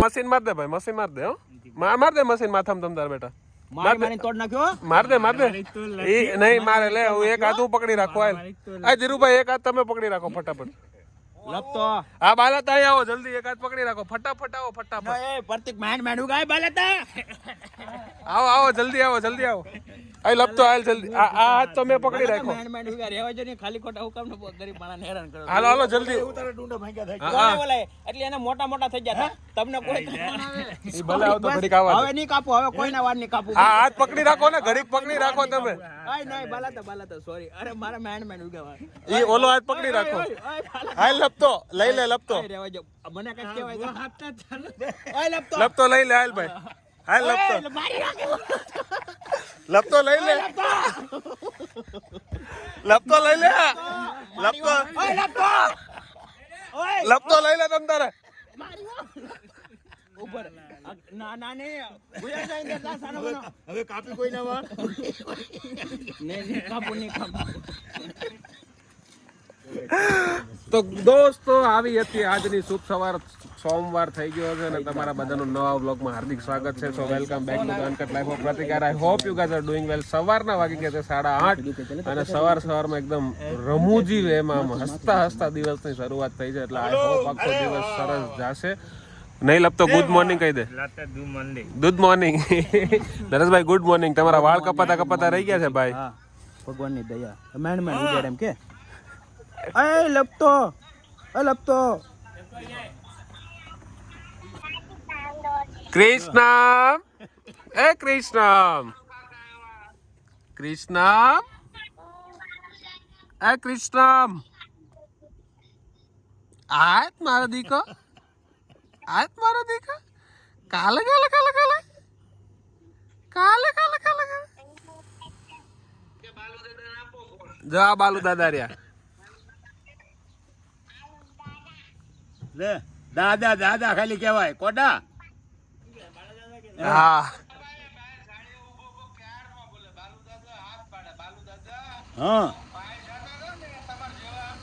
Machine માર દે ભાઈ, machine માર દે. હો માર દે મશીન માથામાં તમ તાર બેટા. મારી તોડ નાખ્યો. માર દે એ નહીં મારે. લે હું એક હાથ હું પકડી રાખો. આ ધીરુભાઈ એક હાથ તમે પકડી રાખો ફટાફટ. લપતો આ બાલતા અહીં આવો જલ્દી, એક હાથ પકડી રાખો ફટાફટ. આવો ફટાફટ. એ પ્રતિક માંડ ઉગાય બાલતા. આવો જલ્દી આવો. આ લપતો હાલ જલ્દી. આ હાથ તો મેં પકડી રાખો. માંડ ઉગાય રહેવા જો ને, ખાલી ખોટા હુકમ ને ગરીબ માણસ હેરાન કરો. હાલો જલ્દી. ઉતારે ડુંડા ભાંગ્યા થાય. બોલાય એટલે એને મોટા થઈ ગયા. તમને કોઈ ઈ ભલે આવો તો ઘડીક આવા. હવે નહીં કાપો, હવે કોઈના વાર નહીં કાપો. આ હાથ પકડી રાખો ને, ઘડીક પકડી રાખો તમે. આય નહીં બાલતા સોરી. અરે મારા માંડ ઉગાવા. ઈ ઓલો હાથ પકડી રાખો. હાલ લપતો લઈ લે. લપતો રહેવા જો, મને કઈ કહેવાય તો હાથતા ચાલે. લપતો લઈ લે. હાલ ભાઈ, હાલ લપતો. લપતો લઈ લે. લપતો લઈ લે. લપતો લઈ લે તમ તારે. ઉપર ના ને ભૂયા જાય ને તા સાનો બનો. હવે કાપી કોઈ ના વા. નહીં કાપો. તો દોસ્તો આવી હતી આજની શુભ સવાર. સોમવાર થઈ ગયો છે અને તમારા બધાનું નવા વ્લોગમાં હાર્દિક સ્વાગત છે. So welcome back to uncut life of Pratikar. I hope you guys are doing well. સવારના વાગી ગયા છે 8:30 અને સવારમાં એકદમ રમૂજી વેમાં હસતા દિવસની શરૂઆત થઈ છે. એટલે આઈ હોપ આખો દિવસ સરસ જશે. નહીં લપતો ગુડ મોર્નિંગ કહી દે. ગુડ મોર્નિંગ નરેશભાઈ, ગુડ મોર્નિંગ. તમારા વાળ કપાતા રહી ગયા છે ભાઈ. હા ભગવાનની દયા. માંડ ઉજાડ એમ કે. એ લપતો કૃષ્ણ આજ મારો દીકો કાલે જા બાલુ દાદા રહ્યા. લે દાદા ખાલી કહેવાય કોડા. હા હા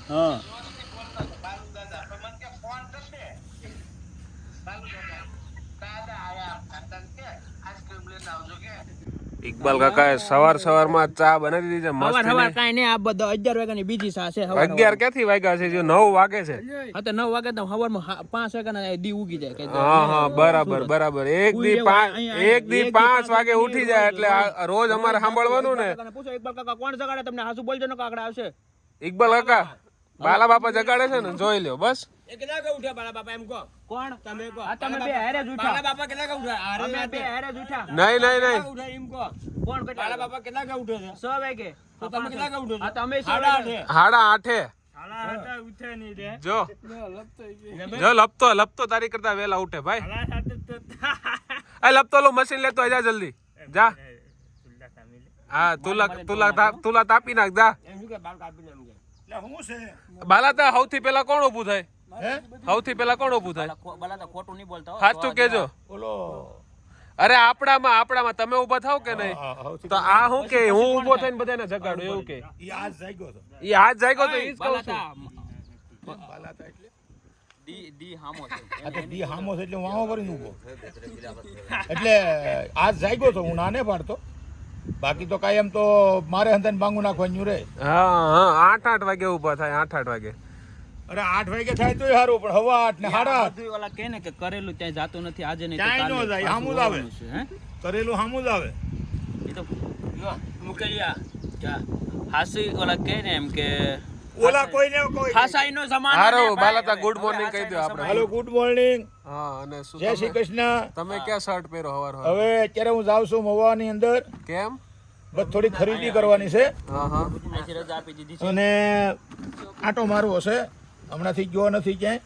હા ઇકબાલ કાકાએ સવારમાં ચા બનાવી દીધી છે મસ્ત. સવાર કાઈ નહીં, આ બધો 11 વાગ્યાની બીજી ચા છે. 11 ક્યાંથી વાગ્યા છે? જો 9 વાગે છે. હા તો 9 વાગે તો સવારમાં 5 વાગ્યાના દી ઉગી જાય. હા બરાબર. એક દી 5 વાગે ઉઠી જાય એટલે રોજ અમારે સાંભળવાનું ને. પૂછો ઇકબાલ કાકા કોણ જગાડે તમને? હાસુ બોલજો ને કાકડા આવશે. ઇકબાલ કાકા બાલા બાપા જગાડે છે ને, જોઈ લ્યો બસ. એ કેટલા કે ઉઠ્યા બાલા બાપા? એમ કહો. કોણ? તમે કહો. આ તમે બે હારે જ ઉઠ્યા. બાલા બાપા કેટલા કે ઉઠ્યા? અમે બે હારે જ ઉઠ્યા. નહીં ઉઠ્યા એમ કહો. કોણ કેટલા? બાલા બાપા કેટલા કે ઉઠ્યા છે? 6 વાગે. તો તમે કેટલા કે ઉઠ્યો? આ તમે 8:30. 8:30 ઉઠે નહીં રે. જો લપતો તારી કરતા વેલા ઉઠે ભાઈ. આ લપતો લો મશીન લેતો જા જલ્દી જા. હા તુલા તાપી નાખ જા. એમ કે બાલ કાપી લે એમ કે. બાલા તા સૌથી પેલા કોણ ઊભું થાય? બાલા તો ખોટું નહીં બોલતા હો. સાચું કેજો. ઓલો અરે આપણામાં તમે ઊભા થાવ કે નહીં? તો આ હું કે હું ઊભો થઈને બધાને જગાડું એવું કે? ઈ આજ જાગ્યો તો. ઈ આજ જાગ્યો તો ઈ જ કહું છું. બાલાતા એટલે દી હામો છે. આ તો દી હામો છે એટલે હું આવો કરીને ઊભો. એટલે આજ જાગ્યો તો, હું નાને પાડતો. બાકી તો કાયમ તો મારે હંતાને બાંગુ નાખવાનું રે. હા 8 વાગે ઊભા થાય. 8 વાગે. અરે 8 વાગે થાય તોય સારું, પણ હવા 8 ને 8:30 ઓલા કહે ને કે કરેલું ત્યાં જાતું નથી, આજે નહીં તો ક્યાંય કાલે નો જાય, હામું જ આવે. હે કરેલું હામું જ આવે. એ તો મુકેલિયા જા હાસી ઓલા કહે ને એમ કે ઓલા કોઈને કોઈ હાસાઈનો જમાનો. હારો બાલાતા ગુડ મોર્નિંગ કહી દો આપણે. Hello good morning. હા અને શું જય શ્રી કૃષ્ણ. તમે ક્યાં શર્ટ પહેરો હવાર? હવે અત્યારે હું જાઉં છું મવાની અંદર. કેમ? બસ થોડી ખરીદી કરવાની છે હા રજા આપી દીધી છે. અને આટો મારવો છે. હમણાંથી ગયો નથી ક્યાંય.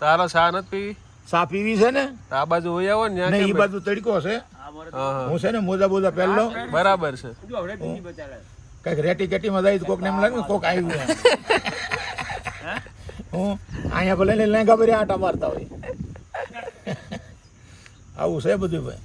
તારો ચા નથી પીવી? સા પીવી છે ને? આ બાજુ હોય આવો ને નહીં, ઈ બાજુ તડકો છે. હું છે ને મોજા પહેરલો. બરાબર છે. કઈક રેટી કેટીમાં જાય તો કોક ને એમ લાગે ને કોક આવ્યું એમ. હું અહીંયા ભલે ને લેંગા ભરી આટા મારતા હોય. આવું છે બધું ભાઈ.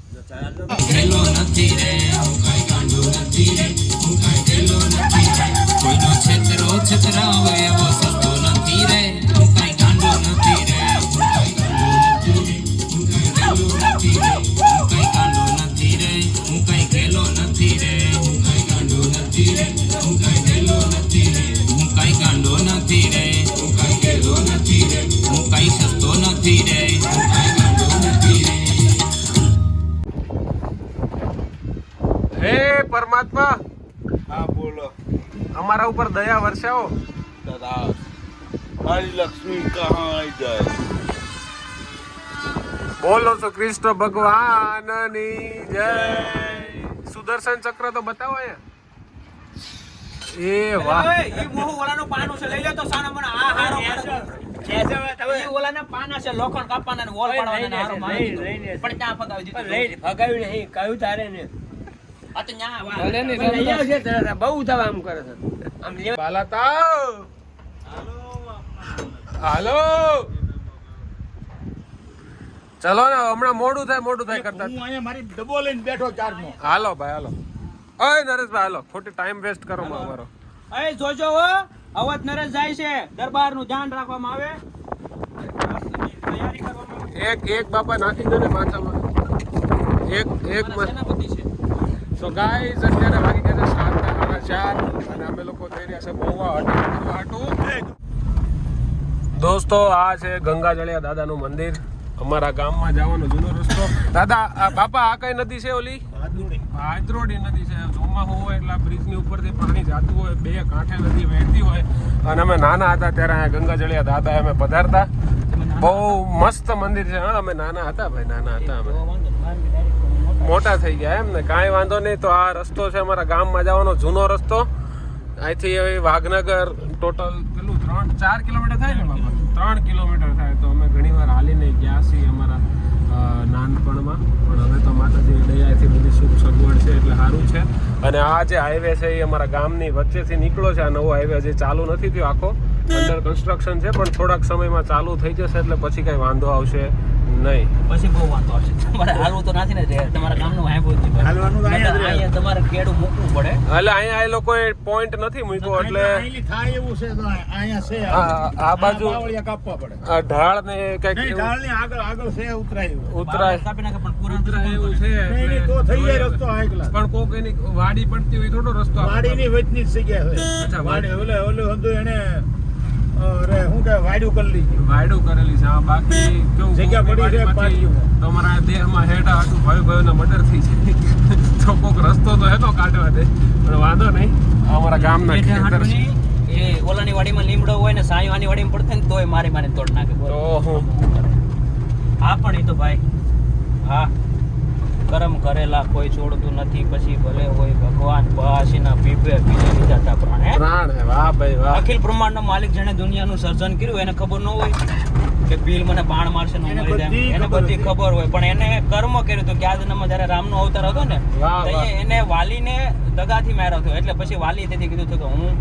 ઉપર દયા વર્ષાવો. મારી લક્ષ્મી કહાં આઈ જાય. બોલો તો કૃષ્ણ ભગવાનની જય. સુદર્શન ચક્ર તો બતાવો અહીંયા. એ વાહ, ઈ મોહ ઓલાનું પાનું છે, લઈ લે તો સાનો મને આ હારો ઈ ઓલાના પાના છે, લોખંડ કાપવાના ને વોલ પાડવાના ને હારો મારી દીધો. પણ ત્યાં ફગાવી દીધું. લઈ ફગાવી નહીં કયું તારે ને આ તો ન્યા વા ભલે ને લઈ આવશે તારા બહુ થવા આમ કરે છે આમ લે બાલાતાવ. હાલો ચલો ને, હમણાં મોડું થાય કરતા. હું અહીંયા મારી ડબ્બો લઈને બેઠો ચાર્જનો. હાલો ભાઈ હાલો. ઓય નરેશભાઈ હાલો, ખોટી ટાઈમ વેસ્ટ કરો અમારો. એ જોજો હો અવત નરેશ જાય છે, દરબાર નું ધ્યાન રાખવામાં આવે, તૈયારી કરવામાં આવે. એક બાપા નાખી દે ને માથામાં. એક સેનાપતિ છે. સો ગાઈઝ અત્યારે વાગી ગયા છે 7:04 અને અમે લોકો થઈ રહ્યા છે મહુવા હાટું. દોસ્તો આ છે ગંગાજળિયા દાદાનું મંદિર. અમારા ગામમાં જવાનો જૂનો રસ્તો. દાદા બાપા આ કઈ નદી છે ઓલી? હાથરોડી નદી છે. ચોમાસું હોય એટલે બ્રિજની ઉપરથી પાણી જાતું હોય, બે કાંઠે નદી વહેતી હોય. અને અમે નાના હતા ત્યારે અહીંયા ગંગાજળિયા દાદા અમે પધારતા. બહુ મસ્ત મંદિર છે. હા અમે નાના હતા ભાઈ, નાના હતા અમે. મોટા થઈ ગયા એમ ને, કાંઈ વાંધો નહીં. તો આ રસ્તો છે અમારા ગામમાં જવાનો જૂનો રસ્તો. અહીંથી વાઘનગર ટોટલ કેટલું 3-4 કિલોમીટર થાય ને બાબા? 3 કિલોમીટર થાય. તો અમે ઘણી વાર હાલીને ગયા છીએ અમારા નાનપણમાં, પણ હવે તો માતાજીની દયાથી બધી સુખ સગવડ છે એટલે સારું છે. અને આ જે હાઈવે છે એ અમારા ગામની વચ્ચેથી નીકળ્યો છે. આ નવો હાઈવે હજી ચાલુ નથી થયો, આખો અંડર કન્સ્ટ્રક્શન છે, પણ થોડાક સમયમાં ચાલુ થઈ જશે એટલે પછી કઈ વાંધો આવશે નહીં. પછી બહુ વાંધો આવશે. તમારે હાલવું તો નથી ને, તમારા ગામનું હાઈવે જ છે. હાલવાનું તો અહીંયા તમારે કેડું મૂકવું પડે. એટલે અહીંયા એ લોકોએ પોઈન્ટ નથી મૂક્યો એટલે અહીંથી થાય એવું છે તો અહીંયા છે. આ બાજુ બાવળિયા કાપવા પડે. આ ઢાળ ને કઈક નહીં, ઢાળની આગળ છે ઉતરાય. ઉતરાય કાપી નાખે પણ પૂરા ઉતરાય એવું છે નહીં, નહીં, તો થઈ જાય રસ્તો હાઈ ક્લાસ. પણ કોક એની વાડી પડતી હોય થોડો રસ્તો આપણે. વાડીની વચની જ જગ્યા છે. અચ્છા, વાડી ઓલે હતું એને અરે હું કે વાડ્યું કરી લીધું. વાયડું કરેલી છે. આ બાકી કેવું જગ્યા પડી છે વાડીમાંથી પાટીમાં. તમારા દેહમાં હેઠા હાટું ભાઈઓના મર્ડર થઈ જાય તો કોક રસ્તો તો હેતો કાઢવા દે, પણ વાંધો નહીં. અમારા ગામના ખેતર છે. એ ઓલાની વાડીમાં લીમડો હોય ને સાઈવાની વાડીમાં પડતે ને તોય મારી તોડ નાખે. તો હું હા પણ એ તો ભાઈ હા કરમ કરેલા કોઈ છોડતું નથી, પછી ભલે હોય ભગવાન પહાસીના પીપે પીને લીધા તા પ્રાણ. પ્રાણ હે. વાહ ભાઈ વાહ. અખિલ બ્રહ્માંડનો માલિક જેને દુનિયાનું સર્જન કર્યું એને ખબર ન હોય કે ભીલ મને બાણ મારશે ને મરી જાય. એને બધી ખબર હોય, પણ એને કર્મ કર્યું હતું કે આ જન્મમાં જ્યારે રામનો અવતાર હતો ને વાહ, તો વાહ. એને વાલીને દગાથી માર્યો હતો. એટલે પછી વાલીએ તેથી કીધું હતું કે હું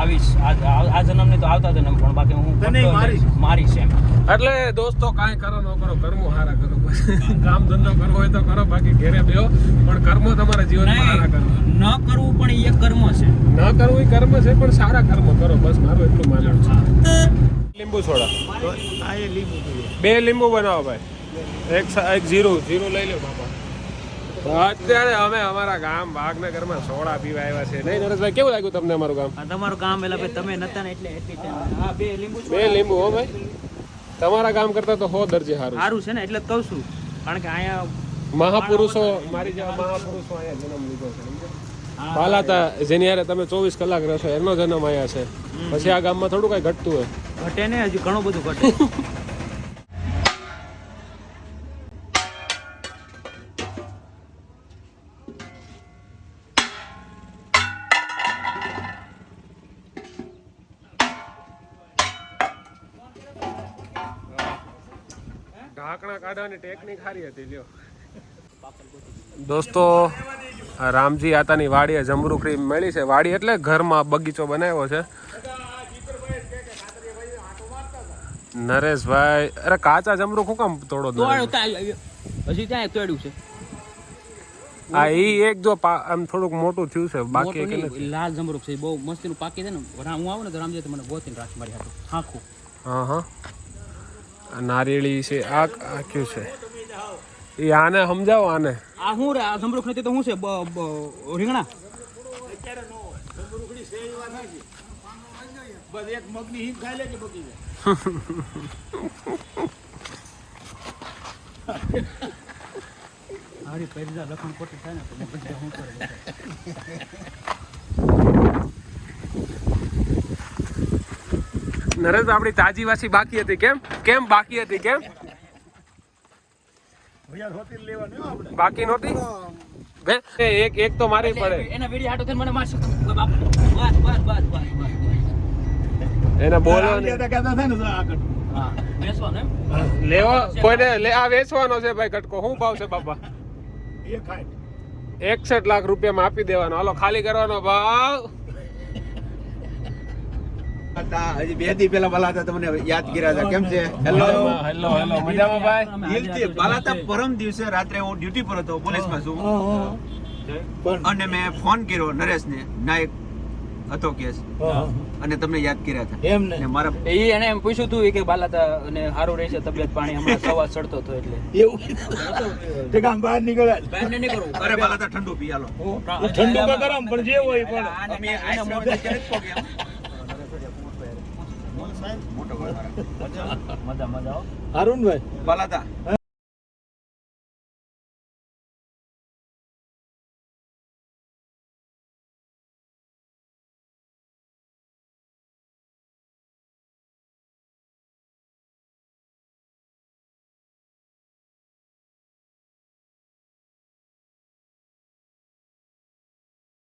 આવીશ આ જન્મ નહીં તો આવતા જન્મ, પણ બાકી હું તને મારીશ એમ. એટલે દોસ્તો કાંઈ કરો ન કરો, કર્મો હારા કરો. કામ ધંધો કરવો હોય તો કરો, બાકી ઘેરે બેહો, પણ કર્મો તમારા જીવનમાં હારા કરો. ન કરવું પણ એ કર્મ છે. ન કરવું એ કર્મ છે, પણ સારા કર્મ કરો. બસ મારું એટલું માનવું છે. લીંબુ સોડા તો આ એ લીંબુ જોઈએ. 2 લીંબુ બનાવો ભાઈ. એક જીરું લઈ લો બાપા. તો અત્યારે અમે અમારા ગામ વાઘનગરમાં સોડા પીવા આવ્યા છે. નહીં નરેશભાઈ, કેવું લાગ્યું તમને અમારું ગામ? તમારું કામ એટલે ભાઈ તમે નતા ને એટલે એટલી હા 2 લીંબુ 2 લીંબુ હો ભાઈ. તમારા ગામ કરતા તો 100 દરજે સારું. સારું છે ને, એટલે જ કહું છું. કારણ કે અહીંયા મહાપુરુષો, મારી જેવા મહાપુરુષો અહીંયા જન્મ લીધો છે. બાલાતા જેની હારે તમે 24 કલાક રહેશો એનો જન્મ અહીંયા છે. પછી આ ગામમાં થોડું કઈ ઘટતું હોય. ઘટે ને, હજુ ઘણું બધું ઘટે. ઢાંકણા કાઢવાની ટેકનિક સારી હતી લ્યો. દોસ્તો રામજી આતાની વાડીએ જમરૂખડી મળી છે. વાડી એટલે ઘરમાં બગીચો બનાવ્યો છે. નરેશભાઈ, અરે કાચા જમરૂખ શું કામ તોડો? હજી ત્યાં તોડ્યું છે. આ ઈ એક જો આમ થોડુંક મોટું થયું છે, બાકી કે નથી. લાલ જમરૂખ છે, બહુ મસ્તીનું પાકી છે ને. હું આવું ને તો રામજી મને ગોતીને રાખ મારી હાથું આખું. હા હા, નારિયેળી છે. આ કયું છે? એ આને સમજાવો. આને આ શું રે? આ જમરૂખ નથી તો શું છે? રીંગણા. બસ એક મગની હિંગ ખાઈ લે કે બગી જાય. હારી પૈસા લખણ ખોટી થાય ને તો હું કરે. નરેશ આપણી તાજી વાસી બાકી હતી કેમ બાકી હતી કેમ બાકી નહોતી બે એક તો મારી પડે એના વિડિયો હાટો થઈને મને મારશો બાપ બસ એને બોલો ને હા બેસવા ને લેવો કોઈને આ વેચવાનો છે ભાઈ કટકો શું ભાવ છે બાપા 61 લાખ રૂપિયામાં આપી દેવાનો હાલો ખાલી કરવાનો ભાવ હજી 2 દી પહેલા બલાતા તમને યાદ કર્યા હતા કેમ છે હેલો હેલો મજામાં ભાઈ દિલથી બલાતા પરમ દિવસે રાત્રે હું ડ્યુટી પર હતો પોલીસમાં છું અને મેં ફોન કર્યો નરેશને નાયક હતો કેસ અને તમને યાદ કર્યા હતા એમ ને અને મારા એને એમ પૂછ્યું તું કે બાલાતા અને સારું રહેશે તબિયત પાણી હમણાં સવા ચડતો હતો એટલે એવું તે કામ બહાર નીકળ્યા બહાર ને નહીં કરવું અરે બલાતા ઠંડુ પી હાલો ઠંડુ કે ગરમ પણ જે હોય પણ અમે આઈસ મોઢે ક્યારેક પોગ્યા મોટો મજા અરુણભાઈ બલાતા